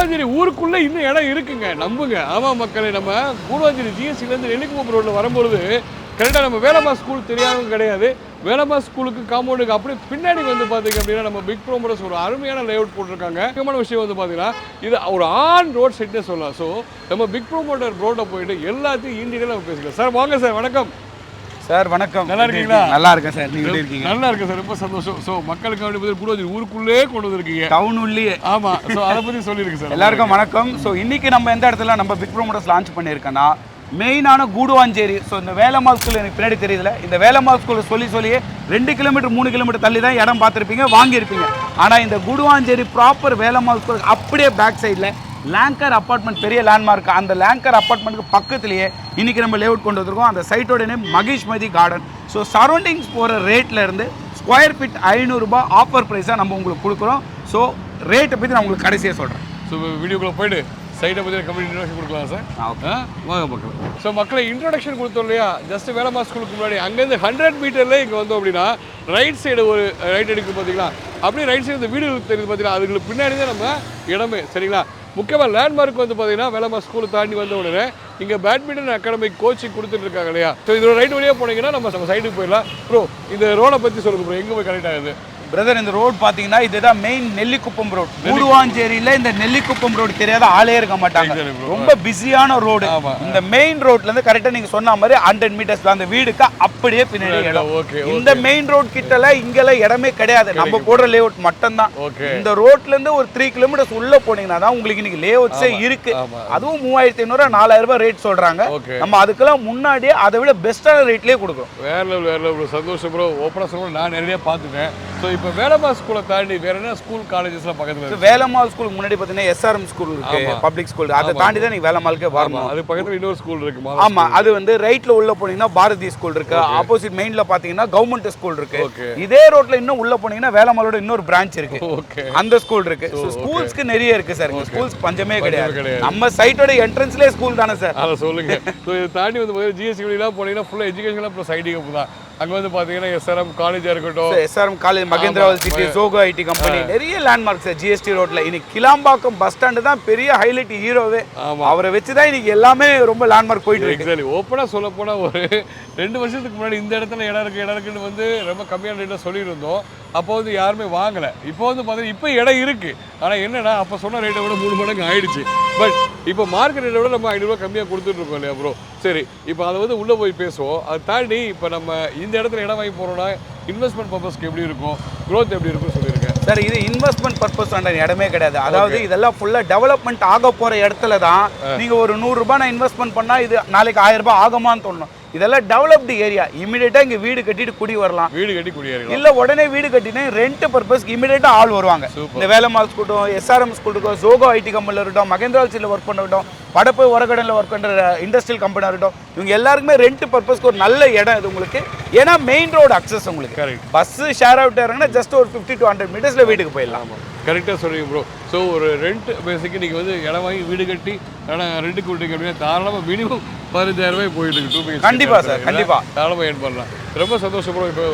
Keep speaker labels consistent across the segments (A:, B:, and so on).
A: கூடுவாஞ்சேரி ஊருக்குள்ளே இன்னும் இடம் இருக்குங்க, நம்புங்க. ஆமாம் மக்களே, நம்ம கூடுவாஞ்சேரி ஜிஎஸ்டிலேருந்து நெல்லிக்குப்பம் ரோட்டில் வரும்பொழுது கரெக்டாக நம்ம வேலம்மா ஸ்கூல் தெரியாமல் கிடையாது. வேலம்மா ஸ்கூலுக்கு காம்பவுண்டுக்கு அப்படியே பின்னாடி வந்து பார்த்தீங்க அப்படின்னா நம்ம பிக் ப்ரோமோட்டர்ஸ் ஒரு அருமையான லேஅவுட் போட்டிருக்காங்க. முக்கியமான விஷயம் வந்து பார்த்தீங்கன்னா இது ஒரு ஆன் ரோட் செட்டே சொல்லலாம். ஸோ நம்ம பிக் ப்ரோமோட்டர் ரோட்டை போயிட்டு எல்லாத்தையும் இண்டியலாக நம்ம பேசிக்கலாம். சார் வாங்க சார், வணக்கம்
B: சார். வணக்கம்.
A: நல்லா இருக்கீங்களா?
B: நல்லா இருக்கேன் சார். நீங்கள் எப்படி இருக்கீங்க?
A: நல்லா இருக்கேன் சார், ரொம்ப சந்தோஷம். ஸோ மக்களுக்கு அப்படி கூடுவாஞ்சேரி ஊருக்குள்ளே கொண்டு வந்திருக்கீங்க,
B: டவுன் உள்ளே.
A: ஆமாம். ஸோ அதை பற்றி சொல்லியிருக்கு சார்.
B: எல்லாருக்கும் வணக்கம். ஸோ இன்னைக்கு நம்ம எந்த இடத்துல நம்ம பிக் ப்ரோமோட்டர்ஸ் லான்ச் பண்ணியிருக்கோன்னா மெயினான கூடுவாஞ்சேரி. ஸோ இந்த வேலம்மாள் ஸ்கூல் எனக்கு பின்னாடி தெரியுதுல, இந்த வேலம்மாள் ஸ்கூலை சொல்லியே 2 கிலோமீட்டர் 3 கிலோமீட்டர் தள்ளி தான் இடம் பார்த்துருப்பீங்க, வாங்கியிருப்பீங்க. ஆனால் இந்த கூடுவாஞ்சேரி ப்ராப்பர் வேலம்மாள் ஸ்கூல் அப்படியே பேக் சைடில் லேங்கர் அப்பார்ட்மெண்ட், பெரிய லேண்ட்மார்க், அந்த லேங்கர் அப்பார்ட்மெண்ட்டுக்கு பக்கத்துலேயே இன்றைக்கி நம்ம லேஅவுட் கொண்டு வந்திருக்கோம். அந்த சைட்டோட name Mahishmati garden. So surroundings போகிற ரேட்டில் இருந்து ஸ்கொயர் ஃபீட் 500 ரூபாய் ஆஃபர் ப்ரைஸாக நம்ம உங்களுக்கு கொடுக்குறோம். ஸோ ரேட்டை பற்றி நான் உங்களுக்கு கடைசியாக சொல்கிறேன்.
A: ஸோ வீடியோக்குள்ளே போய்ட்டு சைட்டை பற்றி கம்ப்ளீட் இன்ட்ரோடக்ஷன் கொடுக்கலாம் சார். வாங்க மக்கள். ஸோ மக்களை இன்ட்ரோடக்ஷன் கொடுத்தோம் இல்லையா, ஜஸ்ட் வேலம்மா ஸ்கூலுக்கு முன்னாடி அங்கேருந்து 100 மீட்டரில் இங்கே வந்தோம் அப்படின்னா ரைட் சைடு ஒரு ரைட் எடுக்கும் பார்த்தீங்களா, அப்படியே ரைட் சைடு இந்த வீடு தெரியுது பார்த்தீங்களா, அதுக்கு பின்னாடி தான் நம்ம இடமே. சரிங்களா, முக்கியமாக லேண்ட்மார்க் வந்து பார்த்தீங்கன்னா வேலம்மா ஸ்கூலை தாண்டி வந்த உடனே இங்கே பேட்மிண்டன் அகாடமிக் கோச்சிங் கொடுத்துட்டு இருக்காங்க இல்லையா. ஸோ இதோட ரைட் வழியாக போனீங்கன்னா நம்ம சைடுக்கு போயிடலாம். ப்ரோ இந்த ரோடை பற்றி சொல்லுங்க ப்ரோ, எங்கே போய் கனெக்ட் ஆகுது?
B: பிரதர், இந்த ரோடு பார்த்தீங்கன்னா இதுதான் மெயின் நெல்லிக்குப்பம் ரோடு. கூடுவாஞ்சேரியில் இந்த நெல்லிக்குப்பம் ரோடு தெரியாத ஆளே இருக்க மாட்டாங்க. ரொம்ப பிஸியான ரோடு. இந்த மெயின் ரோட்லேருந்து கரெக்டாக நீங்கள் சொன்ன மாதிரி 100 மீட்டர்ஸ் அந்த வீடுக்கு அப்படியே பின்னாடி இடம். இந்த மெயின் ரோட் கிட்டல இங்கெல்லாம் இடமே கிடையாது, நம்ம போடுற லேஅவுட் மட்டும்தான். இந்த ரோட்லேருந்து ஒரு 3 கிலோமீட்டர்ஸ் உள்ள போனீங்கன்னா தான் உங்களுக்கு இன்னைக்கு லேஅவுட்ஸே இருக்கு. அதுவும் 3500 4000 ரூபாய் ரேட் சொல்றாங்க. நம்ம அதுக்கெல்லாம் முன்னாடியே அதை விட பெஸ்டான ரேட்லேயே கொடுக்குறோம்.
A: வேற லெவல் சந்தோஷம் ப்ரோ. ஓப்பனாக சொல்லுவோம், நான் நிறைய பார்த்துட்டேன். ஸோ இப்போ வேலம்மா ஸ்கூலை தாண்டி வேற என்ன ஸ்கூல் காலேஜஸ்லாம் பக்கத்தில்?
B: வேலம்மாள் ஸ்கூலுக்கு முன்னாடி பார்த்தீங்கன்னா எஸ்ஆர்எம் ஸ்கூல் இருக்கு, பப்ளிக் ஸ்கூல். அதை தாண்டி தான் நீங்க வேலம்மாளுக்கே வரணும்.
A: அது பக்கத்தில் இன்னொரு ஸ்கூல் இருக்கு.
B: ஆமா, அது வந்து ரைட்ல உள்ள போனீங்கன்னா பாரதி ஸ்கூல் இருக்கு. ஆப்போசிட் மெயின்ல பாத்தீங்கன்னா கவர்மெண்ட் ஸ்கூல் இருக்கு. இதே ரோட்ல இன்னும் உள்ள போனீங்கன்னா வேலம்மாளோட இன்னொரு பிரான்ச் இருக்கு, அந்த ஸ்கூல் இருக்கு. ஸ்கூல்ஸ்க்கு நிறைய இருக்கு சார், ஸ்கூல்ஸ் பஞ்சமே கிடையாது. நம்ம சைட்டோட என்ட்ரன்ஸ்லயே ஸ்கூல் தானே சார்.
A: அதை சொல்லுங்க. ஸோ இதை தாண்டி வந்து ஜிஎஸ்டி வழியெல்லாம் போனீங்கன்னா ஃபுல்லாக எஜுகேஷன் ப்ளஸ் ஐடி கப்பு தான். அங்கே வந்து பார்த்தீங்கன்னா எஸ்ஆர்எம் காலேஜாக இருக்கட்டும்,
B: எஸ்ஆர்எம் காலேஜ், மகேந்திராவல் சிட்டி, ஜோகோ ஐடி கம்பெனி, நிறைய லேண்ட்மார்க்ஸ் ஜிஎஸ்டி ரோட்ல. இன்னைக்கு கிளாம்பாக்கம் பஸ் ஸ்டாண்டு தான் பெரிய ஹைலைட், ஹீரோவே. அவரை வச்சு தான் இன்னைக்கு எல்லாமே ரொம்ப லேண்ட்மார்க் போயிட்டு இருக்கு.
A: எக்ஸாக்ட்லி. ஓப்பனாக சொல்ல போனால் ஒரு 2 வருஷத்துக்கு முன்னாடி இந்த இடத்துல இடம் இருக்குன்னு வந்து ரொம்ப கம்மியான ரேட்டில் சொல்லியிருந்தோம். அப்போ வந்து யாருமே வாங்கலை. இப்போ வந்து பார்த்தீங்கன்னா இப்போ இடம் இருக்குது. ஆனால் என்னன்னா அப்போ சொன்ன ரேட்டை விட 3 மடங்கு ஆயிடுச்சு. பட் இப்போ மார்க்கெட் ரேட்டை விட நம்ம 500 ரூபா கம்மியாக கொடுத்துட்ருக்கோம் இல்லையா ப்ரோ. சரி, இப்போ அதை வந்து உள்ளே போய் பேசுவோம். அதை தாண்டி இப்போ நம்ம இந்த இடத்துல இடம் வாங்கி போகிறோம்னா இன்வெஸ்ட்மெண்ட் பர்பஸ்க்கு எப்படி இருக்கும், க்ரோத் எப்படி இருக்கும்னு சொல்லியிருக்கேன்
B: சார். இது இன்வெஸ்ட்மெண்ட் பர்பஸ் இடமே கிடையாது. அதாவது இதெல்லாம் ஃபுல்லாக டெவலப்மெண்ட் ஆக போகிற இடத்துல தான் நீங்கள் ஒரு 100 ரூபாய் நான் இன்வெஸ்ட்மெண்ட் பண்ணால் இது நாளைக்கு 1000 ரூபாய் ஆகுமான்னு தோணும். இதெல்லாம் டெவலப்டு ஏரியா. இமீடியட்டாக இங்கே வீடு கட்டிட்டு குடி வரலாம்.
A: வீடு கட்டி குடியேறலாம்.
B: இல்லை உடனே வீடு கட்டினா ரெண்ட் பர்பஸ்க்கு இமீடியட்டாக ஆள் வருவாங்க. இந்த வேலம்மாள் ஸ்கூலும், எஸ்ஆர்எம் ஸ்கூல் இருக்கும், ஜோகோ ஐடி கம்பெனியில் இருக்கட்டும், மகேந்திராவல் சிட்டியில் ஒர்க் பண்ணட்டும், படப்பு உரக்கடனில் ஒர்க் பண்ணுற இண்டஸ்ட்ரியல் கம்பெனியாக இருக்கட்டும், இவங்க எல்லாருக்குமே ரெண்ட் பர்பஸ்க்கு ஒரு நல்ல இடம் இது உங்களுக்கு. ஏன்னா மெயின் ரோடு அக்சஸ் உங்களுக்கு. பஸ்ஸு ஷேர் அவுட் இறங்கினா ஜஸ்ட் ஒரு 50 to 100 மீட்டர்ஸில் வீட்டுக்கு போயிடலாம்.
A: கரெக்டாக சொல்றீங்க ப்ரோ. ஸோ ஒரு ரெண்ட் பேசிக்கு நீங்கள் வந்து இடம் வாங்கி வீடு கட்டி ஆனால் ரெண்டுக்கு விட்டீங்க அப்படின்னா தாராளமாக மினிமம் 15,000 ரூபாய் போயிட்டு இருக்கு. 2 BHK.
B: கண்டிப்பாக சார், கண்டிப்பாக
A: தாராளமாக ஏன் பண்ணலாம். ரொம்ப சந்தோஷம் ப்ரோ. இப்போ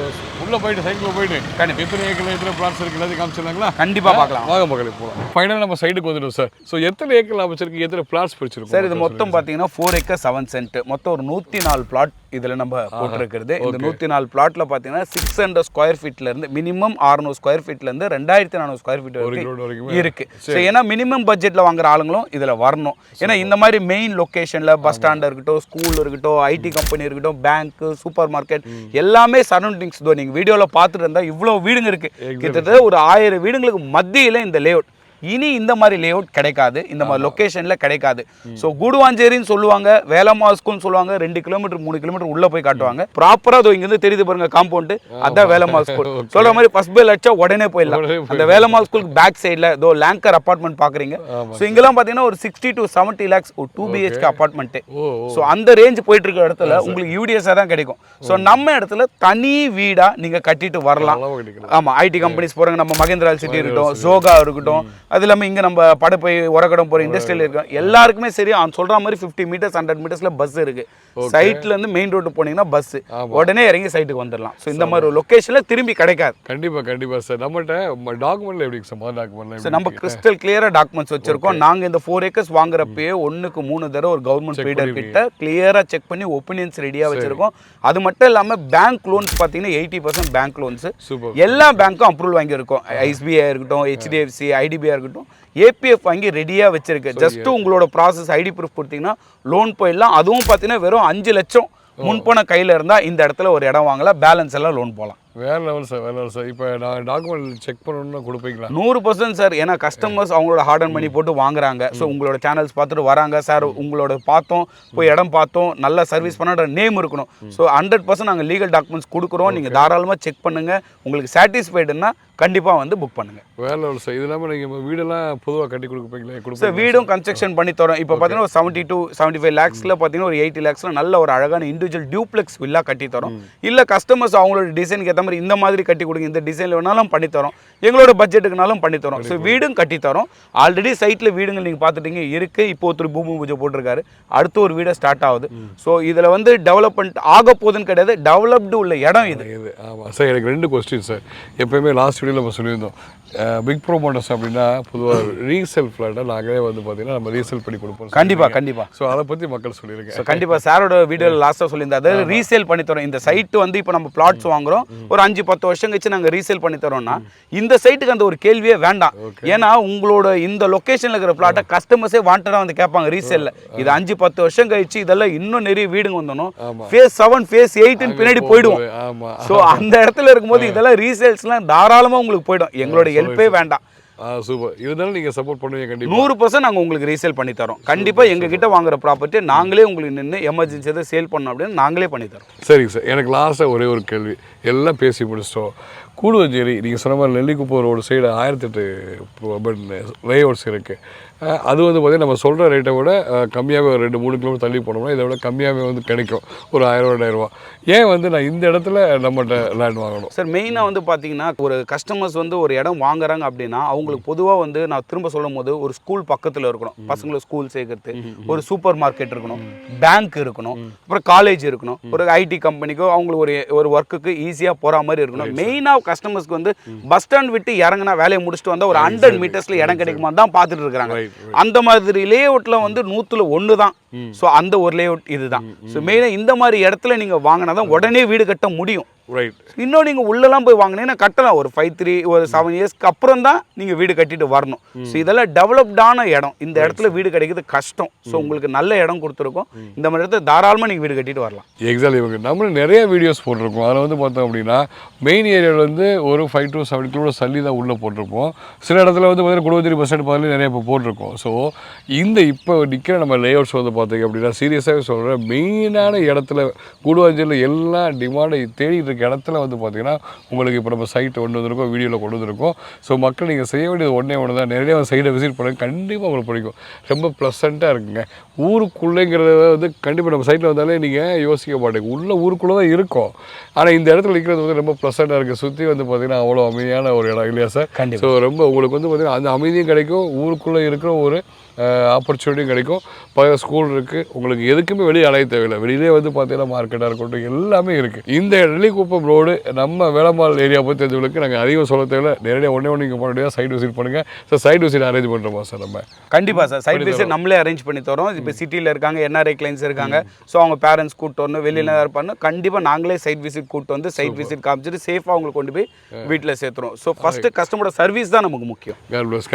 A: உள்ளே போயிட்டு சைக்கிளில் போயிட்டு எத்தனை ஏக்கர் எத்தனை பிளாட்ஸ் இருக்குது எல்லாத்தையும் காமிச்சிருந்தாங்களா?
B: கண்டிப்பாக பார்க்கலாம்.
A: வாங்க மக்களே போகலாம். ஃபைனலாக நம்ம சைடுக்கு வந்துடும் சார். ஸோ எத்தனை ஏக்கர் அமைச்சிருக்கு, எத்தனை பிளாட்ஸ் பிடிச்சிருக்கும்
B: சார்? இது மொத்தம் பார்த்தீங்கன்னா 4 acres 7 cent, மொத்தம் ஒரு 104 பிளாட் இதில் நம்ம போட்டிருக்கிறது. இந்த 104 பிளாட்ல பார்த்தீங்கன்னா 600 ஸ்கொயர் ஃபீட்லேருந்து மினிமம் 600 ஸ்கொயர் ஃபீட்லேருந்து 2400 ஸ்கொயர் ஃபீட் வரைக்கும் இருக்கு. ஸோ ஏன்னா மினிமம் பட்ஜெட்டில் வாங்குற ஆளுங்களும் இதில் வரணும். ஏன்னா இந்த மாதிரி மெயின் லொக்கேஷனில் பஸ் ஸ்டாண்ட் இருக்கட்டும், ஸ்கூல் இருக்கட்டும், ஐடி கம்பெனி இருக்கட்டும், பேங்க்கு, சூப்பர் மார்க்கெட் எல்லாமே சரௌண்டிங்ஸ். நீங்கள் வீடியோவில் பார்த்துட்டு இருந்தால் இவ்வளோ வீடுங்க இருக்குது. கிட்டத்தட்ட ஒரு 1000 வீடுங்களுக்கு மத்தியில் இந்த லேஅவுட். இனி இந்த மாதிரி லேஅவுட் கிடைக்காது, இந்த மாதிரி லொக்கேஷன்ல கிடைக்காது. ஸோ கூடுவாஞ்சேரின்னு சொல்லுவாங்க, வேலம்மாள் ஸ்கூல்னு சொல்லுவாங்க. 2 கிலோமீட்டர் 3 கிலோமீட்டர் உள்ள போய் காட்டுவாங்க. ப்ராப்பரா அதோ இங்கிருந்து தெரியுது பாருங்க காம்பவுண்ட், அதான் வேலம்மாள் ஸ்கூல். சொல்ற மாதிரி ஃபர்ஸ்ட் பெல் அடிச்சா உடனே போயிடலாம். அந்த வேலம்மாள் ஸ்கூலுக்கு பேக் சைட்ல இதோ லேங்கர் அபார்ட்மெண்ட் பாக்குறீங்க. ஸோ இங்கெல்லாம் பாத்தீங்கன்னா ஒரு 60 to 70 lakhs ஒரு 2 BHK அபார்ட்மெண்ட். ஸோ அந்த ரேஞ்ச் போயிட்டு இருக்க இடத்துல உங்களுக்கு யூடிஎஸ்ஸா தான் கிடைக்கும். ஸோ நம்ம இடத்துல தனி வீடா நீங்க கட்டிட்டு வரலாம். ஆமா, ஐடி கம்பெனிஸ் போறாங்க, நம்ம மகேந்திராவல் சிட்டி இருக்கட்டும், ஜோகா இருக்கட்டும், அது இல்லாமல் இங்கே நம்ம படப்பை உரக்கடம் போகிற இண்டஸ்ட்ரியல் இருக்கோம் எல்லாருக்குமே சரி அவன் சொல்கிற மாதிரி 50 மீட்டர்ஸ் 100 மீட்டர்ஸில் பஸ் இருக்குது சைட்லேருந்து மெயின் ரோடு போனீங்கன்னா பஸ் உடனே இறங்கி சைட்டுக்கு வந்துடலாம் ஸோ இந்த மாதிரி ஒரு லொக்கேஷனில் திரும்பி கிடைக்காது.
A: கண்டிப்பாக சார். நம்மகிட்ட டாக்குமெண்ட்ல எப்படி சார் டாக்குமெண்ட்ல
B: சார் நம்ம கிறிஸ்டல் கிளியராக டாக்குமெண்ட்ஸ் வச்சிருக்கோம். நாங்கள் இந்த 4 ஏக்கர்ஸ் வாங்குறப்பயே 1க்கு 3 தடவை ஒரு கவர்மெண்ட் ஃபீடர் கிட்ட கிளியராக செக் பண்ணி ஒப்பீனியன்ஸ் ரெடியாக வச்சிருக்கோம். அது மட்டும் இல்லாமல் பேங்க் லோன்ஸ் பார்த்தீங்கன்னா 80% பேங்க் லோன்ஸ் எல்லா பேங்க்கும் அப்ரூவல் வாங்கியிருக்கோம். SBI இருக்கட்டும், HDFC, IDBI இருக்கட்டும், APF வாங்கி ரெடியாக வச்சிருக்கு. ஜஸ்ட் உங்களோட ப்ராசஸ் ஐடி ப்ரூஃப் கொடுத்தீங்கன்னா லோன் போயிடலாம். அதுவும் பார்த்தீங்கன்னா வெறும் 5 லட்சம் முன்பண கையில் இருந்தால் இந்த இடத்துல ஒரு இடம் வாங்கலாம், பேலன்ஸ் எல்லாம் லோன் போகலாம்.
A: வேறு லெவல் சார். இப்போ நான் டாக்குமெண்ட் செக் பண்ணணும்னா கொடுப்பீங்களா?
B: 100% சார். ஏன்னா கஸ்டமர்ஸ் அவங்களோட ஹார்ட் அண்ட் மணி போட்டு வாங்குறாங்க. ஸோ உங்களோட சேனல்ஸ் பார்த்துட்டு வராங்க. சார் உங்களோட பார்த்தோம், போய் இடம் பார்த்தோம், நல்ல சர்வீஸ் பண்ண நேம் இருக்கணும். ஸோ 100% நாங்கள் லீகல் டாக்குமெண்ட்ஸ் கொடுக்குறோம். நீங்கள் தாராளமாக செக் பண்ணுங்கள். உங்களுக்கு சாட்டிஸ்ஃபைடுன்னா கண்டிப்பாக வந்து புக் பண்ணுங்கள்.
A: வேறு லெவல் சார். இது இல்லாமல் நீங்கள் வீடெல்லாம் பொதுவாக கட்டி கொடுப்பீங்களா?
B: சார் வீடும் கன்ஸ்ட்ரக்ஷன் பண்ணி தரோம். இப்போ பார்த்தீங்கன்னா ஒரு 70 to 75 lakhsல பார்த்தீங்கன்னா ஒரு 80 lakhsல நல்ல ஒரு அழகான இண்டிவிஜுவல் டியூப்ளெக்ஸ் வில்லா கட்டி தரோம். இல்லை கஸ்டமர்ஸ் அவங்களோட டிசைனுக்கு ஏற்ற மாதிரி இந்த மாதிரி கட்டி கொடுங்க, இந்த டிசைனில் வேணாலும் பண்ணித்தரோம், எங்களோட பட்ஜெட்டுக்குனாலும் பண்ணித்தரோம். ஸோ வீடும் கட்டித்தரோம். ஆல்ரெடி சைட்டில் வீடுங்கள் நீங்கள் பார்த்துட்டீங்க இருக்குது. இப்போ ஒருத்தர் பூமி பூஜை போட்டிருக்காரு, அடுத்த ஒரு வீடை ஸ்டார்ட் ஆகுது. ஸோ இதில் வந்து டெவலப்மெண்ட் ஆக போகுதுன்னு கிடையாது, டெவலப்டு உள்ள இடம் இது.
A: ஆமாம் சார். எனக்கு 2 கொஸ்டின் சார். எப்போயுமே லாஸ்ட் வீடியோவில் நம்ம சொல்லியிருந்தோம், பிக் ப்ரோமோட்டர்ஸ் அப்படின்னா பொதுவாக ரீசேல் ஃப்ளாட்டை நாங்களே வந்து பார்த்தீங்கன்னா நம்ம ரீசேல் பண்ணி கொடுப்போம்.
B: கண்டிப்பாக.
A: ஸோ அதை பற்றி மக்கள் சொல்லியிருக்கேன்.
B: ஸோ கண்டிப்பாக சாரோட வீடியோவில் லாஸ்ட்டாக சொல்லியிருந்தா அதாவது ரீசேல் பண்ணி தரோம். இந்த சைட்டு வந்து இப்போ நம்ம பிளாட்ஸ் வாங்குறோம், ஒரு 5-10 வருஷம் கழிச்சு நாங்கள் ரீசேல் பண்ணி தரோம்னா இந்த சைட்டுக்கு அந்த ஒரு கேள்வியே வேண்டாம். ஏன்னா உங்களோட இந்த லொக்கேஷனில் இருக்கிற பிளாட்டை கஸ்டமர்ஸே வாண்டடாக வந்து கேட்பாங்க ரீசேலில். இது 5-10 வருஷம் கழிச்சு இதெல்லாம் இன்னும் நிறைய வீடுங்க வந்தோம், ஃபேஸ் 7 ஃபேஸ் 8 பின்னாடி போயிடுவோம். ஸோ அந்த இடத்துல இருக்கும்போது இதெல்லாம் ரீசேல்ஸ்லாம் தாராளமாக உங்களுக்கு போயிடும். எங்களோட ஹெல்ப்பே வேண்டாம்.
A: சூப்பர். இருந்தாலும் நீங்கள் சப்போர்ட் பண்ணுவீங்க கண்டிப்பாக.
B: 100% நாங்கள் உங்களுக்கு ரீசேல் பண்ணி தரோம். கண்டிப்பாக எங்ககிட்ட வாங்குற ப்ராப்பர்ட்டி நாங்களே உங்களுக்கு நின்று எமர்ஜென்சி எதாவது சேல் பண்ணோம் அப்படின்னு நாங்களே பண்ணி தரோம்.
A: சரிங்க சார். எனக்கு லாஸ்ட்டாக ஒரே ஒரு கேள்வி, எல்லாம் பேசி முடிச்சிட்டோம். கூடுவஞ்சேரி நீங்கள் சொன்ன மாதிரி நெல்லிக்குப்பம் ரோடு சைடு 1008 லேஅவுட்ஸ் இருக்குது. அது வந்து பார்த்தீங்கன்னா நம்ம சொல்கிற ரேட்டை விட கம்மியாகவே ஒரு 2-3 கிலோமீட்டர் தள்ளி போனோம்னா இதை விட கம்மியாகவே வந்து கிடைக்கும், ஒரு 1000-2000 ஏன் வந்து நான் இந்த இடத்துல நம்மகிட்ட லேண்ட் வாங்கணும்
B: சார்? மெயினாக வந்து பார்த்தீங்கன்னா ஒரு கஸ்டமர்ஸ் வந்து ஒரு இடம் வாங்குறாங்க அப்படின்னா அவங்களுக்கு பொதுவாக வந்து நான் திரும்ப சொல்லும் போது ஒரு ஸ்கூல் பக்கத்தில் இருக்கணும், பசங்களை ஸ்கூல் சேர்க்கறது, ஒரு சூப்பர் மார்க்கெட் இருக்கணும், பேங்க் இருக்கணும், அப்புறம் காலேஜ் இருக்கணும், ஒரு ஐடி கம்பெனிக்கோ அவங்களுக்கு ஒரு ஒர்க்குக்கு ஈஸியாக போகிற மாதிரி இருக்கணும். மெயினாக கஸ்டமர்ஸ்க்கு வந்து பஸ் ஸ்டாண்ட் விட்டு இறங்கினா வேலையை முடிச்சுட்டு வந்தால் ஒரு 100 மீட்டர்ஸில் இடம் கிடைக்குமா தான் பார்த்துட்டு இருக்கிறாங்க. அந்த மாதிரி லேஅவுட்ல வந்து 100ல 1 தான். ஸோ அந்த ஒரு லேஅவுட் இதுதான். ஸோ மெயினாக இந்த மாதிரி இடத்துல நீங்கள் வாங்கினா தான் உடனே வீடு கட்ட முடியும்.
A: ரைட்.
B: இன்னும் நீங்கள் உள்ளெல்லாம் போய் வாங்கினீங்கன்னா கட்டலாம், ஒரு 5-3 ஒரு 7 இயர்ஸ்க்கு அப்புறம் தான் நீங்கள் வீடு கட்டிட்டு வரணும். ஸோ இதெல்லாம் டெவலப்டான இடம், இந்த இடத்துல வீடு கிடைக்கிறது கஷ்டம். ஸோ உங்களுக்கு நல்ல இடம் கொடுத்துருக்கோம், இந்த மாதிரி இடத்துல தாராளமாக நீங்கள் வீடு கட்டிட்டு வரலாம்.
A: எக்ஸாக்ட்லி. இவங்க நம்மளும் நிறைய வீடியோஸ் போட்டிருக்கோம். அதில் வந்து பார்த்தோம் அப்படின்னா மெயின் ஏரியாவில் வந்து ஒரு 5 to 7 கிலோமீட்டர் தள்ளி தான் உள்ளே போட்டிருப்போம். சில இடத்துல வந்து பார்த்தீங்கன்னா குடுவஞ்சேரி பஸ் ஸ்டாண்ட் பக்கத்தில் நிறைய இப்போ போட்டிருக்கோம். ஸோ இப்போ நிற்கிற நம்ம லேஅவுட்ஸ் வந்து பார்த்தீங்க அப்படின்னா சீரியஸாகவே சொல்கிறேன், மெயினான இடத்துல குடுவஞ்சேரியில் எல்லா டிமாண்டை தேடிட்டு இடத்துல வந்து பார்த்தீங்கன்னா உங்களுக்கு இப்போ நம்ம சைட் கொண்டு வந்திருக்கோம், வீடியோவில் கொண்டு வந்திருக்கோம். ஸோ மக்கள் நீங்கள் செய்ய வேண்டியது ஒன்று தான், நிறைய சைடை விசிட் பண்ணுங்க, கண்டிப்பாக உங்களுக்கு பிடிக்கும். ரொம்ப ப்ளசண்ட்டாக இருக்குங்க. ஊருக்குள்ளேங்கிறத வந்து கண்டிப்பாக நம்ம சைட்டில் வந்தாலே நீங்கள் யோசிக்க மாட்டேங்க, உள்ள ஊருக்குள்ளே தான் இருக்கும். ஆனால் இந்த இடத்துல நிற்கிறது வந்து ரொம்ப ப்ளசண்ட்டாக இருக்குது. சுற்றி வந்து பார்த்தீங்கன்னா அவ்வளோ அமைதியான ஒரு இடம் இல்லையா சார்? ஸோ ரொம்ப உங்களுக்கு வந்து பார்த்தீங்கன்னா அந்த அமைதியும் கிடைக்கும், ஊருக்குள்ளே இருக்கிற ஒரு ஆப்பர்ச்சுனிட்டியும் கிடைக்கும். பல ஸ்கூல் இருக்குது, உங்களுக்கு எதுக்குமே வெளியே அலைய தேவையில்லை. வெளியிலே வந்து பார்த்தீங்கன்னா மார்க்கெட்டாக இருக்கட்டும் எல்லாமே இருக்குது. இந்த நெல்லிக்குப்பம் ரோடு நம்ம வேளம்மாள் ஏரியா பற்றி தெரிஞ்சவங்களுக்கு நாங்கள் அதிகம் சொல்ல தேவையில்லை, நேரடியாக ஒன்றே நீங்கள் போக முடியாது, சைட் விசிட் பண்ணுங்கள் சார். சைட் விசிட் அரேஞ்ச் பண்ணுறோமா சார்? நம்ம கண்டிப்பாக
B: சார் சைட் விசிட் நம்மளே அரேஞ்ச் பண்ணி தரோம். இப்போ சிட்டியில் இருக்காங்க, NRI கிளைண்ட்ஸ் இருக்காங்க, ஸோ அவங்க பேரண்ட்ஸ் கூப்பிட்டு வரணும், வெளியில் இருப்பாங்க, கண்டிப்பாக நாங்களே சைட் விசிட் கூப்பிட்டு வந்து சைட் விசிட் காமிச்சிட்டு சேஃபாக அவங்களுக்கு கொண்டு போய் வீட்டில் சேர்த்துறோம். ஸோ ஃபஸ்ட்டு கஸ்டமரோட சர்வீஸ் தான் நமக்கு முக்கியம்.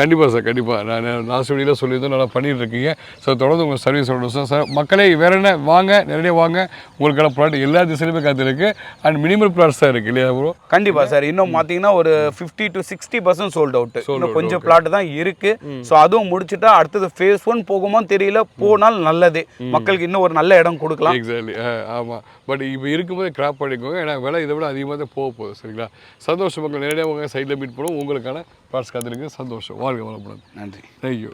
A: கண்டிப்பாக சார், கண்டிப்பாக. நான் லாஸ்ட் வீடியோவில் சொல்லியிருந்தோம், நல்லா பண்ணிட்டு இருக்கீங்க. ஸோ தொடர்ந்து உங்கள் சர்வீஸ் சொல்லணும் சார். மக்களே வேறு என்ன வாங்க, நேரடியாக வாங்க, உங்களுக்கான ப்ராடக்ட் எல்லா திசையிலுமே காத்திருக்கு. அண்ட் மினிமல் ப்ளாட்ஸ் தான் இருக்குது இல்லையா ப்ரோ?
B: கண்டிப்பாக சார். இன்னும் பார்த்தீங்கன்னா ஒரு 50 to 60% சோல்ட் அவுட். இன்னும் கொஞ்சம் பிளாட் தான் இருக்குது. ஸோ அதுவும் முடிச்சுட்டா அடுத்தது ஃபேஸ் 1 போகுமோ தெரியல, போனால் நல்லது, மக்களுக்கு இன்னும் ஒரு நல்ல இடம் கொடுக்கலாம்.
A: எக்ஸாக்ட்லி. ஆமாம். பட் இப்போ இருக்கும்போது கிராப் பண்ணிக்கோங்க, ஏன்னா விலை இதை விட அதிகமாக தான் போகுது. சரிங்களா? சந்தோஷம் மக்கள், நேரடியாக உங்கள் சைடில் மீட் பண்ணுவோம். உங்களுக்கான ப்ளாட்ஸ் காத்திருக்கு. சந்தோஷம். வாழ்க வளமுடன்.
B: நன்றி.
A: தேங்க்யூ.